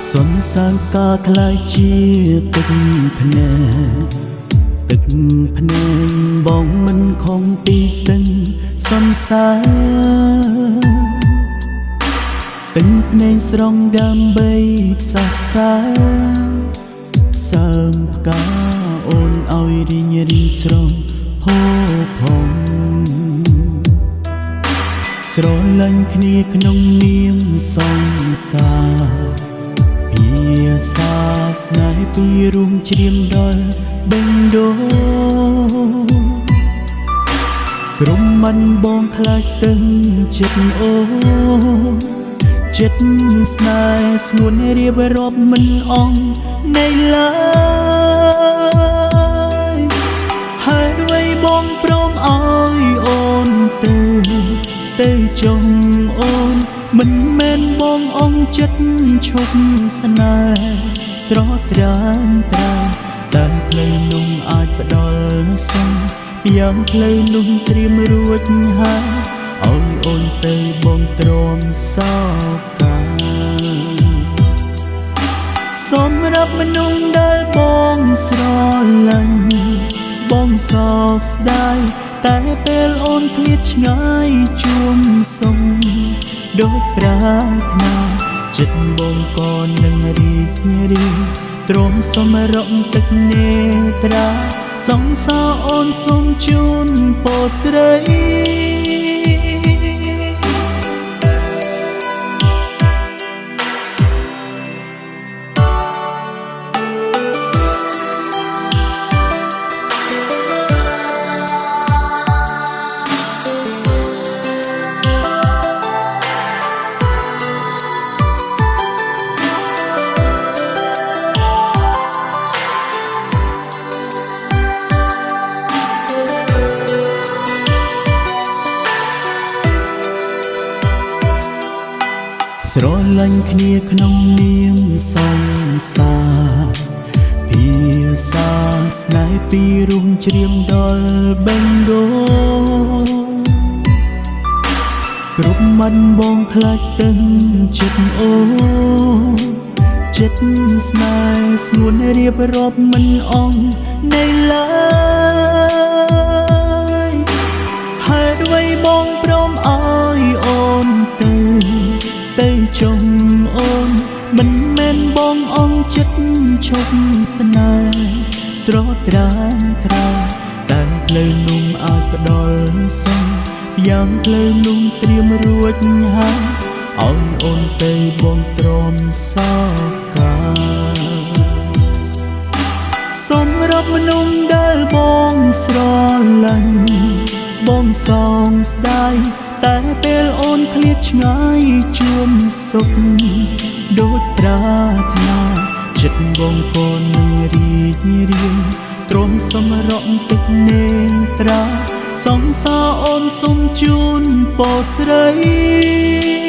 សន្សានកាខ្លាយជាទឹកភ្នែកទឹកភ្នែកបងមិនខំពីទឹកសន្សាទឹកភ្នែកស្រងដើម្បីផ្សះផ្សាផ្សើមផ្កាអូនឲ្យរីងរីស្រងផោផងស្រលាញ់គ្នាក្នុងនាមសង្សារភាសាស្នេហ៍ពីរួមជ្រាបដល់បេងដូងក្រុមមិនបងខ្លាចទឹងចិត្តអូចិត្តស្នេហ៍ស្ងួនរៀបរាប់មិនអងនៃឡើយហើយដោយបងព្រមឲ្យអូនទៅចុងអូនមិនមែនបងអងចិត្តឈប់ស្នេហ៍ស្រស់ត្រានត្រាតែផ្លូវនោះអាចផ្ដល់សុខយ៉ាងផ្លូវនោះត្រៀមរួចហើយឲ្យអូនទៅបងទ្រាំសោកាសម្រាប់មនុស្សដែលបងស្រឡាញ់បងសោកស្ដាយតែពេលអូនឃ្លាតឆ្ងាយជួមសុំដូចប្រាថ្នាចិត្តបងក៏នឹងរីករាយទ្រាំសមរកទឹកនេត្រាសង្សារអូនសូមជូនពរស្រីស្រលាញ់គ្នាក្នុងនាមសង្សារភាសាស្នេហ៍ពីរួមជ្រាបដល់បេងដូងគ្រប់មិនបងខ្លាចទឹងចិត្តអូចិត្តស្នេហ៍ស្ងួនរៀបរាប់មិនអងនៃឡើយហើយដោយបងព្រមឲ្យអូនទៅចុងអូនមិនមែនបងអងចិត្តឈប់ស្នេហ៍ស្រស់ត្រានត្រាតែផ្លូវនោះអាចផ្ដល់សុខយ៉ាងផ្លូវនោះត្រៀមរួចហើយឲ្យអូនទៅបងទ្រាំសោកាសម្រាប់មនុស្សដែលបងស្រឡាញ់បងសងស្ដាយតែពេលអូនឃ្លាតឆ្ងាយជួមសុខដូចប្រាថ្នាចិត្តបងក៏នឹងរីករាយទ្រាំសមរកទឹកនេត្រាសង្សារអូនសូមជូនពរស្រី